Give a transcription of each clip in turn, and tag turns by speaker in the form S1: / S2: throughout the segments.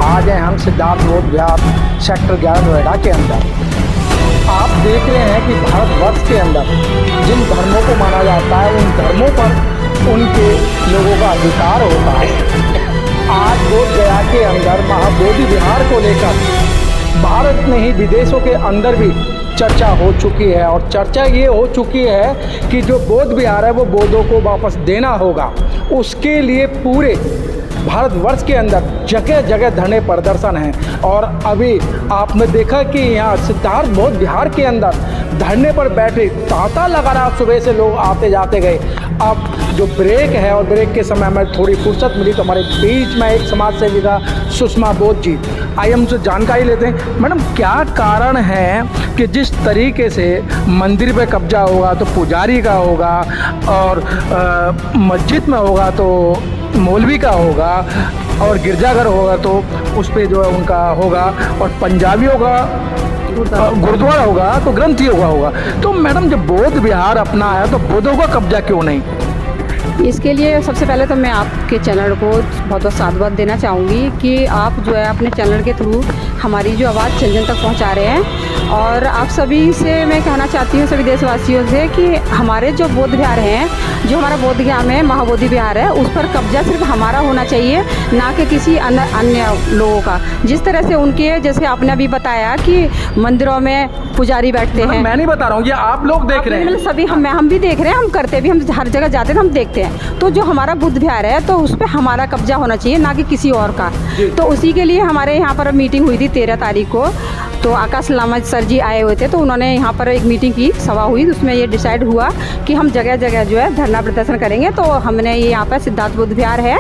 S1: आज हैं हम सिद्धार्थ बोध विहार सेक्टर 11 नोएडा के अंदर। आप देख रहे हैं कि भारतवर्ष के अंदर जिन धर्मों को माना जाता है उन धर्मों पर उनके लोगों का अधिकार होता है। आज बोध गया के अंदर महाबोधि विहार को लेकर भारत में ही विदेशों के अंदर भी चर्चा हो चुकी है और चर्चा ये हो चुकी है कि जो बोध विहार है वो बौद्धों को वापस देना होगा। उसके लिए पूरे भारतवर्ष के अंदर जगह जगह धरने प्रदर्शन हैं और अभी आपने देखा कि यहाँ सिद्धार्थ बौद्ध विहार के अंदर धरने पर बैठे तांता लगा रहा, सुबह से लोग आते जाते गए। अब जो ब्रेक है और ब्रेक के समय हमें थोड़ी फुर्सत मिली तो हमारे बीच में एक समाज सेविका सुषमा बोध जी, आइए हमसे जानकारी लेते हैं। मैडम, क्या कारण है कि जिस तरीके से मंदिर पे कब्जा होगा तो पुजारी का होगा और मस्जिद में होगा तो मौलवी का होगा और गिरजाघर होगा तो उस पर जो है उनका होगा और पंजाबियों का गुरुद्वारा होगा तो ग्रंथियों का होगा, तो मैडम जब बौद्ध विहार अपना है तो बौद्धों का कब्जा क्यों नहीं?
S2: इसके लिए सबसे पहले तो मैं आपके चैनल को बहुत बहुत साधुवाद देना चाहूँगी कि आप जो है अपने चैनल के थ्रू हमारी जो आवाज़ जन जन तक पहुँचा रहे हैं। और आप सभी से मैं कहना चाहती हूँ, सभी देशवासियों से, कि हमारे जो बौद्ध विहार हैं, जो हमारा बोध गया में महाबोधि विहार है, उस पर कब्जा सिर्फ हमारा होना चाहिए, ना कि किसी अन्य लोगों का। जिस तरह से उनके, जैसे आपने अभी बताया कि मंदिरों में पुजारी बैठते हैं,
S1: मैं नहीं बता रहा हूँ, ये आप लोग देख रहे हैं,
S2: सभी हम भी देख रहे हैं, हम करते भी, हम हर जगह जाते हैं, हम देखते हैं। तो जो हमारा बुद्ध विहार है तो उस पर हमारा कब्जा होना चाहिए, ना कि किसी और का। तो उसी के लिए हमारे यहाँ पर मीटिंग हुई थी 13 तारीख को, तो आकाश लामा सर जी आए हुए थे, तो उन्होंने यहाँ पर एक मीटिंग की, सभा हुई, तो उसमें ये डिसाइड हुआ कि हम जगह जगह जो है धरना प्रदर्शन करेंगे। तो हमने ये यहाँ पर सिद्धार्थ बौद्ध विहार है,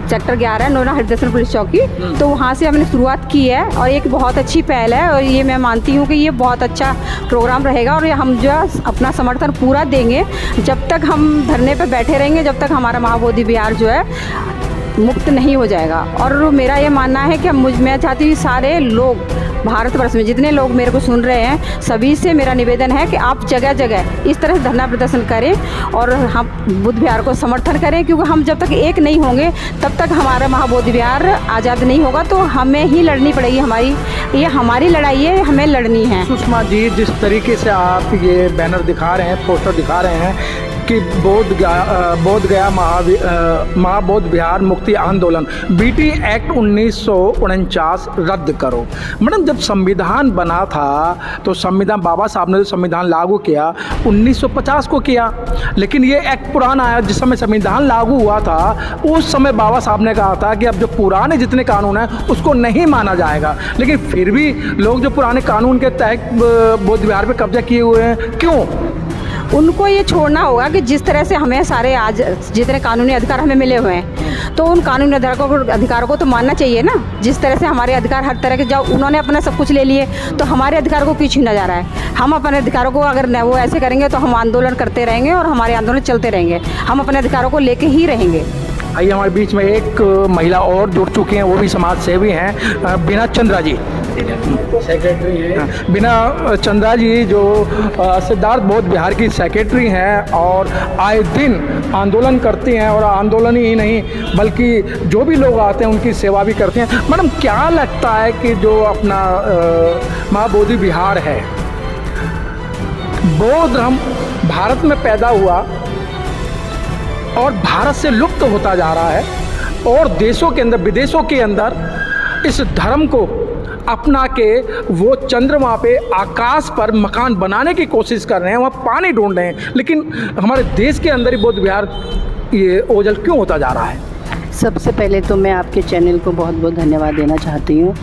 S2: सेक्टर 11 नोएडा हरिदर्शन पुलिस चौकी, तो वहाँ से हमने शुरुआत की है और एक बहुत अच्छी पहल है और ये मैं मानती हूँ कि ये बहुत अच्छा प्रोग्राम रहेगा और हम जो है अपना समर्थन पूरा देंगे। जब तक हम धरने पर बैठे रहेंगे, जब तक हमारा महाबोधि विहार जो है मुक्त नहीं हो जाएगा। और मेरा ये मानना है कि मैं चाहती हूँ सारे लोग भारतवर्ष में जितने लोग मेरे को सुन रहे हैं, सभी से मेरा निवेदन है कि आप जगह जगह इस तरह से धरना प्रदर्शन करें और हम बुद्ध विहार को समर्थन करें, क्योंकि हम जब तक एक नहीं होंगे तब तक हमारा महाबोधि विहार आज़ाद नहीं होगा। तो हमें ही लड़नी पड़ेगी, ये हमारी लड़ाई है, हमें लड़नी है।
S1: सुषमा जी, जिस तरीके से आप ये बैनर दिखा रहे हैं, पोस्टर दिखा रहे हैं कि बोध गया महाबोध विहार मुक्ति आंदोलन, बीटी एक्ट 1949 रद्द करो। मैडम, जब संविधान बना था तो संविधान, बाबा साहब ने जो संविधान लागू किया 1950 को किया, लेकिन ये एक्ट पुराना आया। जिस समय संविधान लागू हुआ था उस समय बाबा साहब ने कहा था कि अब जो पुराने जितने कानून हैं उसको नहीं माना जाएगा, लेकिन फिर भी लोग जो पुराने कानून के तहत बौद्ध विहार पे कब्जा किए हुए हैं, क्यों?
S2: उनको ये छोड़ना होगा कि जिस तरह से हमें सारे आज जितने कानूनी अधिकार हमें मिले हुए हैं, तो उन कानूनी अधिकारों को तो मानना चाहिए ना। जिस तरह से हमारे अधिकार हर तरह के, जब उन्होंने अपना सब कुछ ले लिए तो हमारे अधिकार को क्यों छीना जा रहा है? हम अपने अधिकारों को अगर वो ऐसे करेंगे तो हम आंदोलन करते रहेंगे और हमारे आंदोलन चलते रहेंगे, हम अपने अधिकारों को लेके ही रहेंगे।
S1: आइए, हमारे बीच में एक महिला और जुड़ चुकी हैं, वो भी समाज सेवी हैं, बीना चंद्रा जी, सेक्रेटरी हैं। बीना चंद्रा जी जो सिद्धार्थ बौद्ध विहार की सेक्रेटरी हैं और आए दिन आंदोलन करती हैं और आंदोलन ही नहीं बल्कि जो भी लोग आते हैं उनकी सेवा भी करती हैं। मैडम, क्या लगता है कि जो अपना महाबोधि विहार है, बौद्ध धर्म भारत में पैदा हुआ और भारत से लुप्त होता जा रहा है और देशों के अंदर, विदेशों के अंदर इस धर्म को अपना के वो चंद्रमा पे, आकाश पर मकान बनाने की कोशिश कर रहे हैं, वहाँ पानी ढूंढ रहे हैं, लेकिन हमारे देश के अंदर ही बौद्ध विहार ये ओझल क्यों होता जा रहा है?
S3: सबसे पहले तो मैं आपके चैनल को बहुत बहुत धन्यवाद देना चाहती हूँ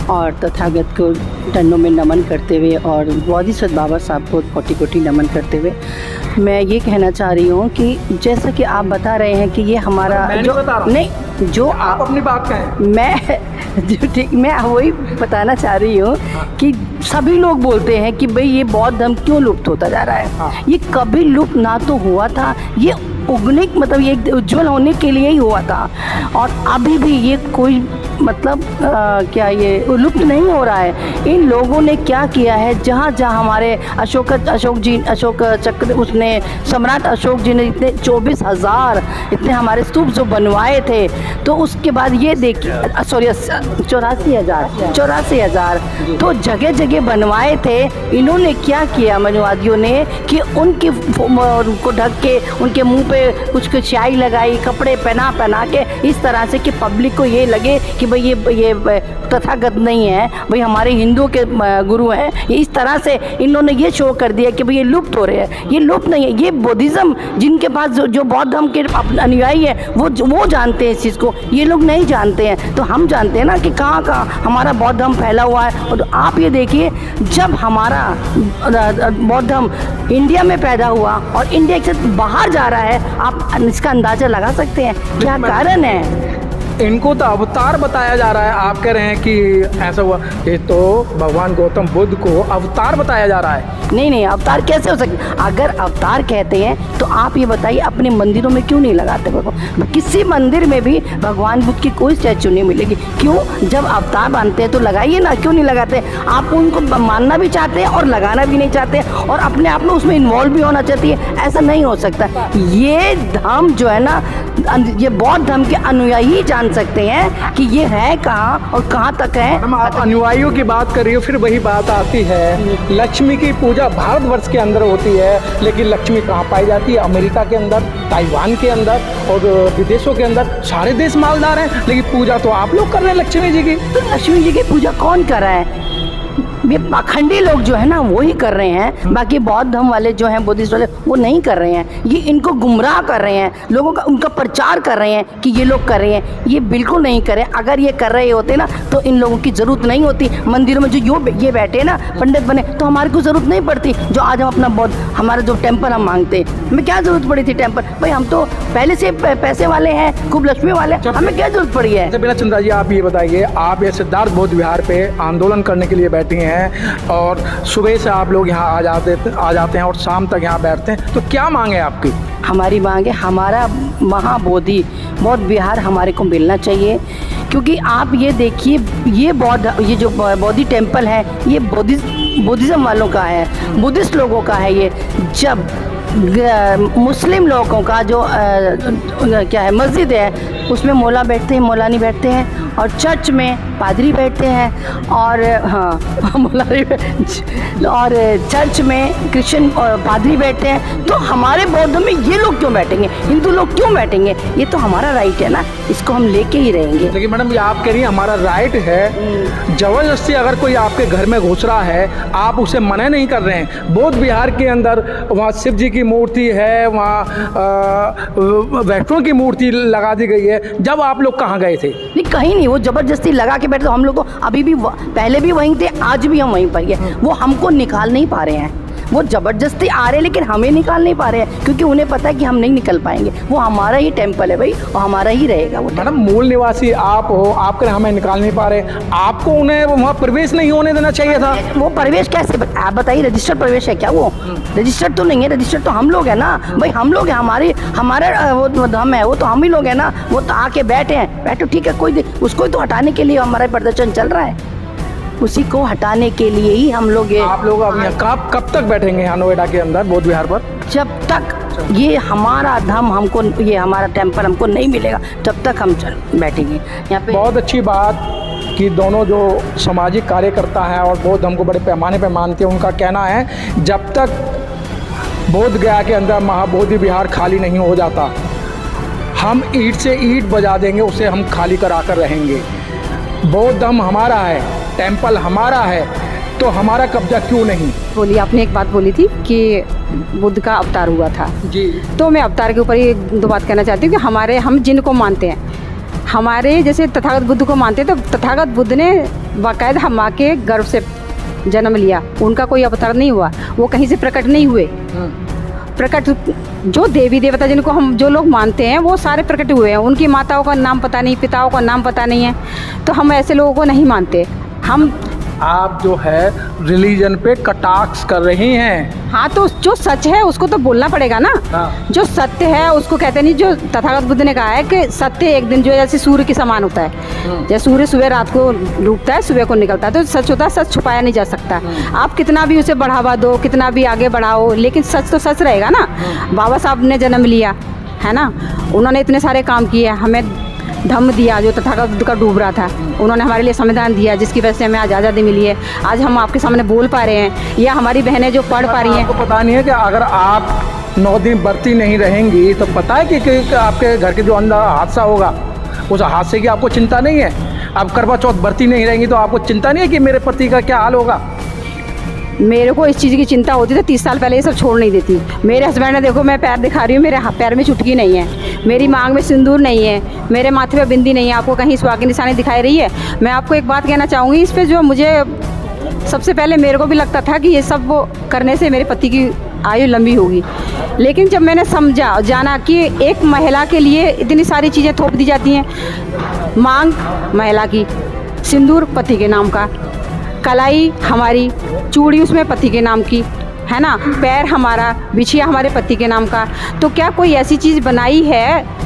S3: और तथागत को टन्नों में नमन करते हुए और बोधिसत्व बाबा साहब को कोटि कोटि नमन करते हुए मैं ये कहना चाह रही हूँ कि जैसा कि आप बता रहे हैं कि ये हमारा जो
S1: आप अपनी बात कहें,
S3: मैं वही बताना चाह रही हूँ कि सभी लोग बोलते हैं कि भाई ये बौद्ध धर्म क्यों लुप्त होता जा रहा है। ये कभी लुप्त ना तो हुआ था, ये उगने मतलब ये उज्जवल होने के लिए ही हुआ था और अभी भी ये कोई मतलब क्या ये लुप्त नहीं हो रहा है। इन लोगों ने क्या किया है, जहाँ जहाँ हमारे अशोक चक्र उसने सम्राट अशोक जी ने इतने 24,000 इतने हमारे स्तूप जो बनवाए थे, तो उसके बाद ये देखिए सॉरी 84,000 तो जगह जगह बनवाए थे। इन्होंने क्या किया मनुवादियों ने कि उनकी उनको ढक के उनके मुंह पे कुछ स्याही लगाई, कपड़े पहना के इस तरह से कि पब्लिक को ये लगे कि भाई ये तथागत नहीं है, भाई हमारे हिंदुओं के गुरु हैं। इस तरह से इन्होंने ये शो कर दिया कि भाई ये लुप्त हो रहे हैं। ये लुप्त नहीं है, ये बुद्धिज़्म जिनके पास जो बौद्ध धर्म के अनुयायी है वो जानते हैं इस चीज़ को, ये लोग नहीं जानते हैं। तो हम जानते हैं ना कि कहाँ कहाँ हमारा बौद्ध धर्म फैला हुआ है। और आप ये देखिए, जब हमारा बौद्ध धर्म इंडिया में पैदा हुआ और इंडिया से बाहर जा रहा है, आप इसका अंदाज़ा लगा सकते हैं क्या कारण है।
S1: इनको तो अवतार बताया जा रहा है, आप कह रहे हैं कि ऐसा हुआ। ये तो भगवान गौतम बुद्ध को अवतार बताया जा रहा है।
S3: नहीं, अवतार कैसे हो सकते? अगर अवतार कहते हैं तो आप ये बताइए अपने मंदिरों में क्यों नहीं लगाते भगवान? किसी मंदिर में भी भगवान बुद्ध की कोई स्टैचू नहीं मिलेगी। क्यों? जब अवतार मानते हैं तो लगाइए ना, क्यों नहीं लगाते? आप उनको मानना भी चाहते हैं और लगाना भी नहीं चाहते और अपने आप में उसमें इन्वॉल्व भी होना चाहती है, ऐसा नहीं हो सकता। ये धर्म जो है ना, ये बौद्ध धर्म के अनुयायी जान सकते हैं कि ये है कहाँ और कहाँ तक है।
S1: मैडम, आप अनुयायियों की बात कर रही हो, फिर वही बात आती है, लक्ष्मी की पूजा भारतवर्ष के अंदर होती है, लेकिन लक्ष्मी कहाँ पाई जाती है? अमेरिका के अंदर, ताइवान के अंदर और विदेशों के अंदर। सारे देश मालदार हैं, लेकिन पूजा तो आप लोग कर रहे हैं लक्ष्मी जी की।
S3: तो लक्ष्मी जी की पूजा कौन कर रहा है? ये पाखंडी लोग जो है ना वो ही कर रहे हैं। बाकी बौद्ध धर्म वाले जो हैं, बुद्धिस्ट वाले, वो नहीं कर रहे हैं। ये इनको गुमराह कर रहे हैं, लोगों का उनका प्रचार कर रहे हैं कि ये लोग कर रहे हैं। ये बिल्कुल नहीं करें। अगर ये कर रहे होते ना तो इन लोगों की ज़रूरत नहीं होती। मंदिरों में जो ये बैठे ना पंडित बने, तो हमारे को ज़रूरत नहीं पड़ती। जो आज हम अपना बौद्ध हमारा जो टेम्पल हम मांगते हैं, हमें क्या ज़रूरत पड़ी थी टेम्पल? भाई हम तो पहले से पैसे वाले हैं, खूब लक्ष्मी वाले, हमें क्या ज़रूरत पड़ी है?
S1: बिना चंद्रा जी, आप ये बताइए, आप ये सिद्धार्थ बौद्ध विहार पे आंदोलन करने के लिए बैठी हैं और सुबह से आप लोग यहाँ आ जाते हैं और शाम तक यहाँ बैठते हैं, तो क्या मांग है आपकी?
S3: हमारी मांग है, हमारा महाबोधि बौद्ध विहार हमारे को मिलना चाहिए। क्योंकि आप ये देखिए, ये जो बौद्धि टेम्पल है, ये बुद्धिज़्म वालों का है, बुद्धिस्ट लोगों का है। ये जब मुस्लिम लोगों का जो क्या है मस्जिद है, उसमें मौला बैठते हैं, मौलानी बैठते हैं, और चर्च में पादरी बैठते हैं, और हाँ मौलानी और चर्च में क्रिश्चियन और पादरी बैठते हैं। तो हमारे बौद्ध में ये लोग क्यों बैठेंगे? हिंदू लोग क्यों बैठेंगे? ये तो हमारा राइट है ना, इसको हम लेके ही रहेंगे।
S1: लेकिन मैडम, ये आप कह रही हैं हमारा राइट है, जबरदस्ती अगर कोई आपके घर में घुस रहा है, आप उसे मना नहीं कर रहे हैं। बौद्ध विहार के अंदर वहाँ शिव जी की मूर्ति है, वहाँ वैष्णो की मूर्ति लगा दी गई है। जब आप लोग कहाँ गए थे?
S3: नहीं, कहीं नहीं, वो जबरदस्ती लगा के बैठे। तो हम लोग तो अभी भी पहले भी वहीं थे, आज भी हम वहीं पर ही है। वो हमको निकाल नहीं पा रहे हैं, वो ज़बरदस्ती आ रहे हैं, लेकिन हमें निकाल नहीं पा रहे हैं, क्योंकि उन्हें पता है कि हम नहीं निकल पाएंगे। वो हमारा ही टेम्पल है भाई, और हमारा ही रहेगा वो।
S1: मैडम, मूल निवासी आप हो, आप कह हमें निकाल नहीं पा रहे, आपको उन्हें वहाँ प्रवेश नहीं होने देना चाहिए था।
S3: वो प्रवेश कैसे, आप बताइए, रजिस्टर्ड प्रवेश है क्या वो? रजिस्टर्ड तो नहीं है, रजिस्टर्ड तो हम लोग हैं ना भाई, हम लोग हैं, हमारा वो धर्म है, वो तो हम ही लोग हैं ना। वो तो आके बैठो, ठीक है, कोई उसको तो हटाने के लिए हमारा प्रदर्शन चल रहा है, उसी को हटाने के लिए ही हम लोग
S1: आप लोग अब यहाँ कब तक बैठेंगे यहाँ नोएडा के अंदर बौद्ध विहार पर?
S3: जब तक ये हमारा धर्म हमको, ये हमारा टेम्पल हमको नहीं मिलेगा, तब तक हम बैठेंगे यहाँ पे।
S1: बहुत अच्छी बात कि दोनों जो सामाजिक कार्यकर्ता हैं और बौद्ध धर्म को बड़े पैमाने पर मानते हैं, उनका कहना है जब तक बोध गया के अंदर महाबोधि विहार खाली नहीं हो जाता, हम ईंट से ईंट बजा देंगे, उसे हम खाली करा कर रहेंगे। बौद्ध धर्म हमारा है, टेम्पल हमारा है, तो हमारा कब्जा क्यों नहीं?
S2: बोलिए, आपने एक बात बोली थी कि बुद्ध का अवतार हुआ था
S1: जी,
S2: तो मैं अवतार के ऊपर ही दो बात कहना चाहती हूँ कि हम जिनको मानते हैं, हमारे जैसे तथागत बुद्ध को मानते हैं, तो तथागत बुद्ध ने बाकायदा हम माँ के गर्भ से जन्म लिया, उनका कोई अवतार नहीं हुआ, वो कहीं से प्रकट नहीं हुए। प्रकट जो देवी देवता जिनको हम जो लोग मानते हैं वो सारे प्रकट हुए हैं, उनकी माताओं का नाम पता नहीं, पिताओं का नाम पता नहीं है, तो हम ऐसे लोगों को नहीं मानते। हम
S1: आप जो है रिलीजन पे कटाक्ष कर रही हैं।
S2: हाँ, तो जो सच है उसको तो बोलना पड़ेगा ना।
S1: हाँ।
S2: जो सत्य है उसको कहते नहीं, जो तथागत बुद्ध ने कहा है कि सत्य एक दिन जो है जैसे सूर्य के समान होता है। जैसे सूर्य सुबह रात को डूबता है, सुबह को निकलता है, तो सच होता है, सच छुपाया नहीं जा सकता। आप कितना भी उसे बढ़ावा दो, कितना भी आगे बढ़ाओ, लेकिन सच तो सच रहेगा ना। बाबा साहब ने जन्म लिया है ना, उन्होंने इतने सारे काम किए, हमें धम्म दिया जो तथागत बुद्ध का डूब रहा था, उन्होंने हमारे लिए संविधान दिया जिसकी वजह से हमें आज आज़ादी मिली है। आज हम आपके सामने बोल पा रहे हैं, या हमारी बहनें जो पढ़ पा रही हैं।
S1: आपको पता नहीं है कि अगर आप 9 दिन बरती नहीं रहेंगी तो पता है कि आपके घर के जो अंदर हादसा होगा, उस हादसे की आपको चिंता नहीं है। आप करवा चौथ बरती नहीं रहेंगी तो आपको चिंता नहीं है कि मेरे पति का क्या हाल होगा।
S2: मेरे को इस चीज़ की चिंता होती थी, 30 साल पहले ये सब छोड़ नहीं देती। मेरे हस्बैंड ने, देखो मैं पैर दिखा रही हूँ, मेरे पैर में चुटकी नहीं है, मेरी मांग में सिंदूर नहीं है, मेरे माथे पे बिंदी नहीं है, आपको कहीं सुहाग की निशानी दिखाई रही है। मैं आपको एक बात कहना चाहूँगी इस पे, जो मुझे सबसे पहले मेरे को भी लगता था कि ये सब वो करने से मेरे पति की आयु लंबी होगी, लेकिन जब मैंने समझा और जाना कि एक महिला के लिए इतनी सारी चीज़ें थोप दी जाती हैं। मांग महिला की, सिंदूर पति के नाम का, कलाई हमारी, चूड़ी उसमें पति के नाम की, है ना, पैर हमारा, बिछिया हमारे पति के नाम का। तो क्या कोई ऐसी चीज़ बनाई है,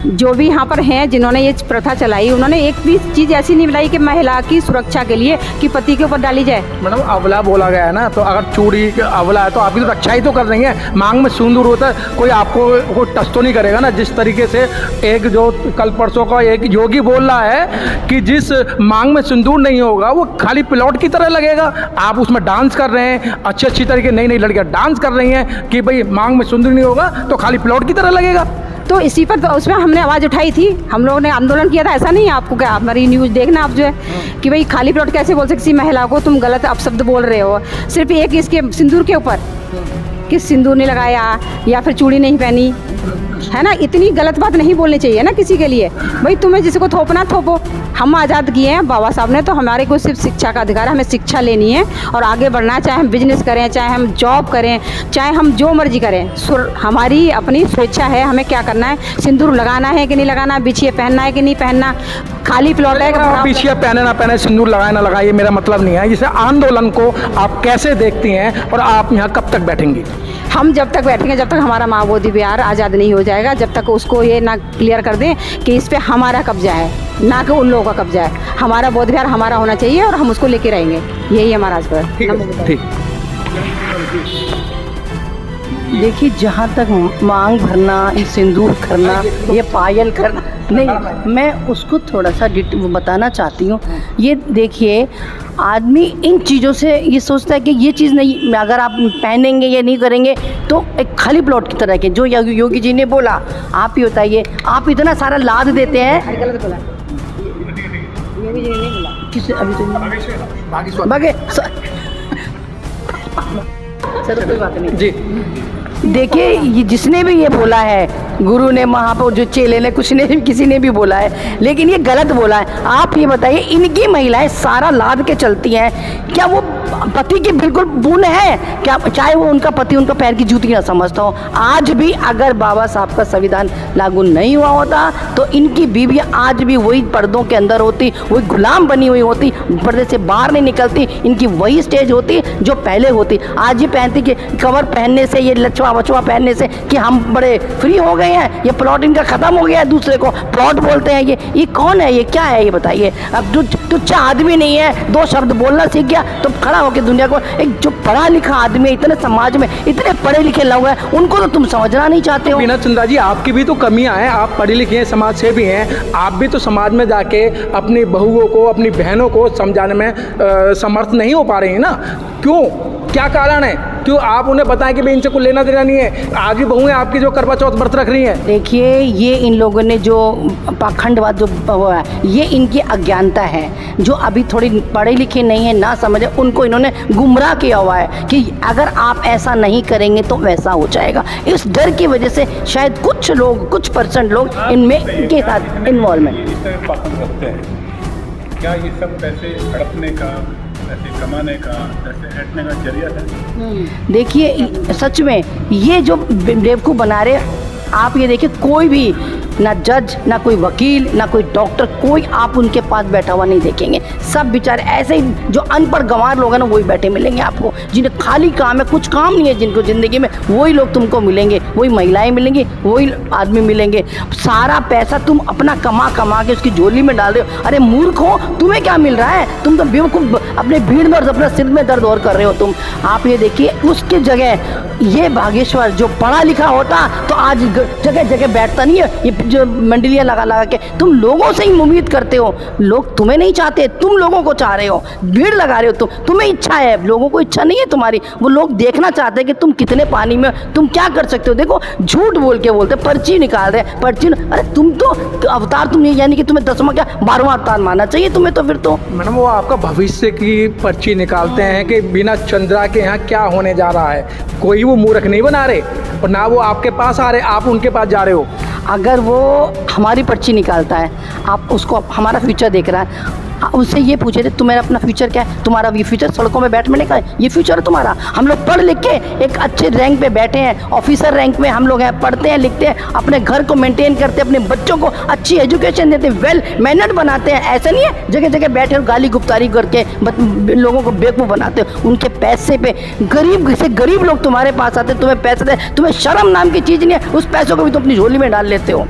S2: जो भी यहाँ पर हैं जिन्होंने ये प्रथा चलाई, उन्होंने एक भी चीज़ ऐसी नहीं बनाई कि महिला की सुरक्षा के लिए कि पति के ऊपर डाली जाए।
S1: मैडम अवला बोला गया है ना, तो अगर चूड़ी अवला है तो आपकी तो रक्षा ही तो कर रही है। मांग में सिंदूर होता है, कोई आपको कोई टच तो नहीं करेगा ना। जिस तरीके से एक जो कल परसों का एक योगी बोल रहा है कि जिस मांग में सिंदूर नहीं होगा वो खाली प्लॉट की तरह लगेगा। आप उसमें डांस कर रहे हैं, अच्छी तरीके नई नई लड़कियाँ डांस कर रही हैं कि भाई मांग में सिंदूर नहीं होगा तो खाली प्लॉट की तरह लगेगा।
S2: तो इसी पर तो उसमें हमने आवाज़ उठाई थी, हम लोगों ने आंदोलन किया था। ऐसा नहीं है आपको, क्या हमारी न्यूज़ देखना आप जो है कि भाई खाली प्लॉट कैसे बोल सकते, किसी महिला को तुम गलत अपशब्द बोल रहे हो सिर्फ एक इसके सिंदूर के ऊपर, कि सिंदूर नहीं लगाया या फिर चूड़ी नहीं पहनी, है ना। इतनी गलत बात नहीं बोलनी चाहिए ना किसी के लिए। भाई तुम्हें जिसको थोपना थोपो, हम आज़ाद किए हैं बाबा साहब ने, तो हमारे को सिर्फ शिक्षा का अधिकार है, हमें शिक्षा लेनी है और आगे बढ़ना है। चाहे हम बिजनेस करें, चाहे हम जॉब करें, चाहे हम जो मर्जी करें, हमारी अपनी स्वेच्छा है, हमें क्या करना है, सिंदूर लगाना है कि नहीं लगाना, बिछिए पहनना है कि नहीं पहनना, खाली प्लॉट है।
S1: बिछिया पहने ना पहने, सिंदूर लगाए ना लगाए, ये मेरा मतलब नहीं है। इसे आंदोलन को आप कैसे देखती हैं और आप यहाँ कब तक बैठेंगी?
S2: हम जब तक बैठेंगे, जब तक हमारा माँ बोधि विहार आज़ाद नहीं हो जाएगा, जब तक उसको ये ना क्लियर कर दें कि इस पे हमारा कब्जा है, ना कि उन लोगों का कब्जा है। हमारा बोध विहार हमारा होना चाहिए और हम उसको लेके रहेंगे, यही हमारा आज पर।
S1: ठीक।
S3: देखिए, जहाँ तक मांग भरना, ये सिंदूर करना, ये पायल करना, नहीं, मैं उसको थोड़ा सा बताना चाहती हूँ। ये देखिए, आदमी इन चीज़ों से ये सोचता है कि ये चीज़ नहीं, अगर आप पहनेंगे या नहीं करेंगे तो एक खाली प्लॉट की तरह के, जो योगी जी ने बोला। आप ही बताइए, आप इतना सारा लाद देते हैं।
S2: गलत बोला, योगी जी ने नहीं बोला,
S3: किसे अभी तो भागे सर, कोई बात नहीं
S1: जी।
S3: देखिए, ये जिसने भी ये बोला है, गुरु ने, महापौर, जो चेले ने, कुछ ने, किसी ने भी बोला है, लेकिन ये गलत बोला है। आप ये बताइए, इनकी महिलाएं सारा लाद के चलती हैं, क्या वो पति की बिल्कुल बून है क्या? चाहे वो उनका पति उनका पैर की जूती ना समझता हो। आज भी अगर बाबा साहब का संविधान लागू नहीं हुआ होता तो इनकी बीवियां आज भी वही पर्दों के अंदर होती, वही गुलाम बनी हुई होती, पर्दे से बाहर नहीं निकलती। इनकी वही स्टेज होती जो पहले होती। आज ये पहनती कि कवर पहनने से, ये लचवा वचवा पहनने से कि हम बड़े फ्री हो गए हैं, ये प्लॉट इनका ख़त्म हो गया है, दूसरे को प्लॉट बोलते हैं। ये कौन है, ये क्या है, ये बताइए। अब तुच्छा आदमी नहीं है, 2 शब्द बोलना सीख गया तो खड़ा होकर दुनिया को, एक जो पढ़ा लिखा आदमी, इतने समाज में इतने पढ़े लिखे लोग हैं, उनको तो तुम समझना नहीं चाहते हो।
S1: बीना चंद्रा जी, आपकी भी तो कमियां हैं, आप पढ़े लिखे हैं, समाज से भी हैं, आप भी तो समाज में जाके अपनी बहुओं को, अपनी बहनों को समझाने में समर्थ नहीं हो पा रही हैं ना। क्यों, क्या कारण है? क्यों आप उन्हें बताएं कि भाई इनसे कोई लेना देना नहीं है? आज भी बहुएं आपकी जो करवा चौथ व्रत रख रही हैं।
S3: देखिए, ये इन लोगों ने जो पाखंडवाद जो हुआ है, ये इनकी अज्ञानता है। जो अभी थोड़ी पढ़े लिखे नहीं है, ना समझे, उनको इन्होंने गुमराह किया हुआ है कि अगर आप ऐसा नहीं करेंगे तो वैसा हो जाएगा। इस डर की वजह से शायद कुछ लोग, कुछ % लोग इनमें के साथ इन्वॉल्वमेंट
S4: पसंद करते हैं। क्या ये सब पैसे हड़पने का, पैसे कमाने का, पैसे हटने का जरिया है?
S3: देखिए, सच में ये जो बेवकूफ़ बना रहे, आप ये देखिए, कोई भी ना जज, ना कोई वकील, ना कोई डॉक्टर, कोई आप उनके पास बैठा हुआ नहीं देखेंगे। सब बेचारे ऐसे ही जो अनपढ़ गंवार लोग हैं ना, वही बैठे मिलेंगे आपको, जिन्हें खाली काम है, कुछ काम नहीं है जिनको ज़िंदगी में, वही लोग तुमको मिलेंगे, वही महिलाएं मिलेंगी, वही आदमी मिलेंगे। सारा पैसा तुम अपना कमा कमा के उसकी झोली में डाल रहे हो। अरे मूर्ख हो, तुम्हें क्या मिल रहा है? तुम तो बेवकूफ़ अपने भीड़ में और अपने सिर में दर्द और कर रहे हो तुम। आप ये देखिए, उसके जगह ये बागेश्वर जो पढ़ा लिखा होता तो आज जगह जगह बैठता नहीं है, ये जो मंडलियाँ लगा लगा के। तुम लोगों से ही उम्मीद करते हो, लोग तुम्हें नहीं चाहते, तुम लोगों को चाह रहे हो, भीड़ लगा रहे हो। तुम्हें इच्छा है, लोगों को इच्छा नहीं है तुम्हारी। वो लोग देखना चाहते हैं कि तुम कितने पानी में, तुम क्या कर सकते हो। देखो, झूठ बोल के बोलते, पर्ची निकाल रहे, पर्ची। अरे तुम तो अवतार, तुम ये यानी कि तुम्हें 10वां क्या 12वां अवतार मानना चाहिए तुम्हें तो फिर तो।
S1: मैडम, वो आपका भविष्य की पर्ची निकालते हैं कि बिना चंद्रा के यहाँ क्या होने जा रहा है। कोई वो मूर्ख नहीं बना रहे और ना वो आपके पास आ रहे, आप उनके पास जा रहे हो।
S3: अगर वो हमारी पर्ची निकालता है, आप उसको हमारा फ्यूचर देख रहा है, उससे ये पूछे थे तुम्हारा अपना फ्यूचर क्या है? तुम्हारा ये फ्यूचर सड़कों में बैठने का है, ये फ्यूचर है तुम्हारा? हम लोग पढ़ लिख के एक अच्छे रैंक पे बैठे हैं, ऑफिसर रैंक में हम लोग हैं, पढ़ते हैं, लिखते हैं, अपने घर को मेंटेन करते हैं, अपने बच्चों को अच्छी एजुकेशन देते हैं, वेल मैनर्ड बनाते हैं। ऐसा नहीं है जगह जगह बैठे और गाली गुप्तारी करके लोगों को बेवकूफ़ बनाते हो। उनके पैसे पे गरीब से गरीब लोग तुम्हारे पास आते हैं, तुम्हें पैसे दे, तुम्हें शर्म नाम की चीज़ नहीं है, उस पैसों को भी तुम अपनी झोली में डाल लेते हो।